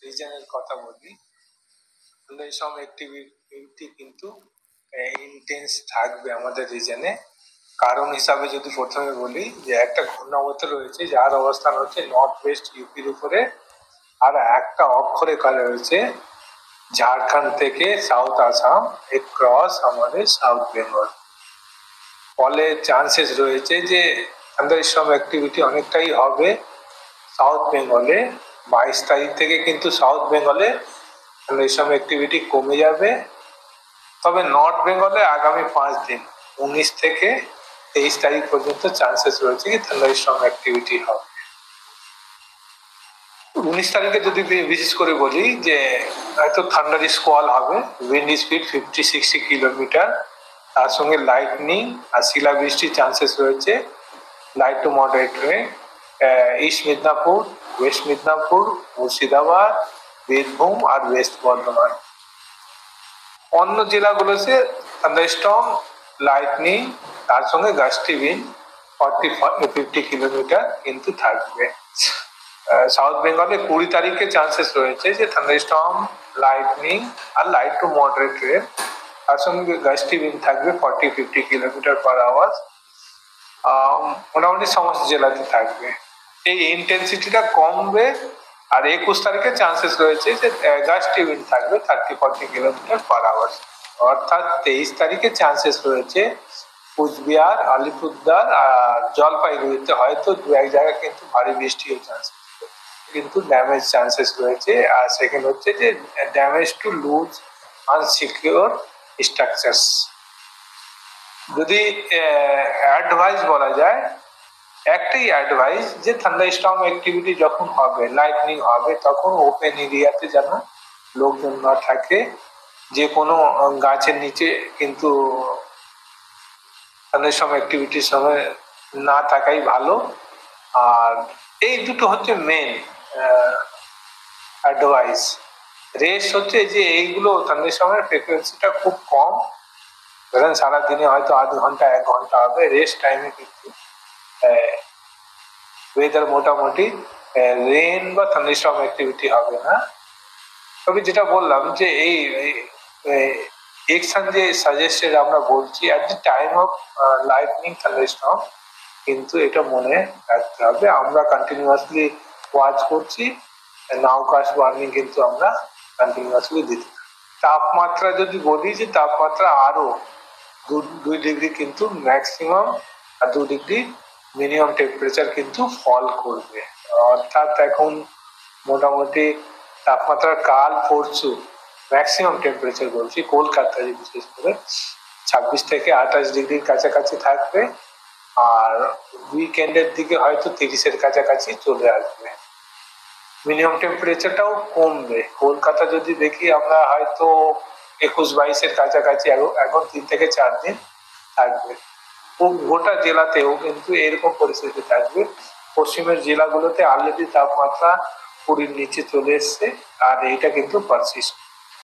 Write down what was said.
রিজনের কথা বলি, সব অ্যাক্টিভিটি কিন্তু ইন্টেন্স থাকবে আমাদের রিজনে। কারণ হিসাবে যদি প্রথমে বলি যে একটা ঘূর্ণাবর্ত রয়েছে যার অবস্থান হচ্ছে নর্থ ওয়েস্ট ইউপির উপরে, আর একটা অক্ষরে কালে রয়েছে ঝাড়খণ্ড থেকে সাউথ আসাম ক্রস আমাদের সাউথ বেঙ্গল। ফলে চান্সেস রয়েছে যে থান্ডারস্টর্ম অ্যাক্টিভিটি অনেকটাই হবে সাউথ বেঙ্গলে। 22 তারিখ থেকে কিন্তু সাউথ বেঙ্গলে থান্ডারস্টর্ম অ্যাক্টিভিটি কমে যাবে। তবে নর্থ বেঙ্গলে আগামী 5 দিন 19 থেকে 23 তারিখ পর্যন্ত চান্সেস রয়েছে কি থান্ডারস্টর্ম অ্যাক্টিভিটি হবে। 19 তারিখে যদি বিশেষ করে বলি যে হয়তো থান্ডার স্কোয়াল হবে, উইন্ড স্পিড 50-60 কিলোমিটার, তার সঙ্গে লাইটনিং আর শিলাবৃষ্টির চান্সেস রয়েছে। Light to moderate rain east Midnapore, west Midnapore, Murshidabad, Birbhum আর ওয়েস্ট বর্ধমান। অন্য জেলাগুলোতে থান্ডারস্টর্ম, লাইটনিং তার সঙ্গে গাস্টি উইন্ড 40-50 কিলোমিটার কিন্তু থাকবে। সাউথ বেঙ্গলে 20 তারিখে চান্সেস রয়েছে যে থান্ডারস্টর্ম, লাইটনিং আর লাইট টু মডারেট রেন, তার সঙ্গে গাস্টি উইন্ড থাকবে 40-50 কিলোমিটার পার আওয়ার। মোটামুটি সমস্ত জেলাতে থাকবে। এই ইন্টেন্সিটিটা কমবে। আর 21 তারিখে চান্সেস রয়েছে যে গাস্টি উইন্ড থাকবে 30-40 কিলোমিটার পার আওয়ার। অর্থাৎ 23 তারিখে চান্সেস রয়েছে কুচবিহার, আলিপুরদুয়ার আর জলপাইগুড়িতে হয়তো দু এক জায়গায় কিন্তু ভারী বৃষ্টির চান্সেস কিন্তু ড্যামেজ চান্সেস রয়েছে। আর সেকেন্ড হচ্ছে যে damage to lose unsecure structures. যদি অ্যাডভাইস বলা যায়, একটাই অ্যাডভাইস যে থান্ডারস্টর্ম অ্যাক্টিভিটি যখন হবে, লাইটনিং হবে, তখন ওপেন এরিয়াতে যেন লোকজন না থাকে, যে কোনো গাছের নিচে কিন্তু থান্ডারস্টর্ম অ্যাক্টিভিটির সময় না থাকাই ভালো। আর এই দুটো হচ্ছে মেন অ্যাডভাইস। রেস্ট হচ্ছে যে এইগুলো থান্ডারস্টর্মের ফ্রিকোয়েন্সিটা খুব কম, ধরেন সারাদিনে হয়তো আধ ঘন্টা 1 ঘন্টা হবে। রেস্ট টাইমে কিন্তু ওয়েদার মোটামুটি রেন বা থান্ডারস্টর্ম অ্যাক্টিভিটি হবে না। তবে যেটা বললাম যে এই এক্সান যে সাজেস্টেড আমরা বলছি at the time of lightning thunderstorm, কিন্তু এটা মনে রাখতে হবে আমরা কন্টিনিউয়াসলি ওয়াচ করছি। নাউকাস্ট ওয়ার্নিং কিন্তু আমরা কন্টিনিউয়াসলি দিতে। তাপমাত্রা যদি বলি যে তাপমাত্রা আরো 2 ডিগ্রি কিন্তু ম্যাক্সিমাম আর 2 ডিগ্রি মিনিমাম টেম্পারেচার কিন্তু ফল করবে। অর্থাৎ এখন মোটামুটি তাপমাত্রা কাল পরশু ম্যাক্সিমাম টেম্পারেচার বলছি কলকাতায় বিশেষ করে 26 থেকে 28 ডিগ্রির কাছাকাছি থাকবে। আর উইকেন্ডের দিকে হয়তো 30-এর কাছাকাছি চলে আসবে। মিনিমাম টেম্পারেচারটাও কমবে। কলকাতা যদি দেখি আমরা হয়তো 21-22-এর কাছাকাছি এখন 3 থেকে 4 দিন থাকবে। গোটা জেলাতেও কিন্তু এরকম পরিস্থিতি থাকবে। পশ্চিমের জেলাগুলোতে অলরেডি তাপমাত্রা 20-র নিচে চলে এসছে, আর এইটা কিন্তু পারসিস্ট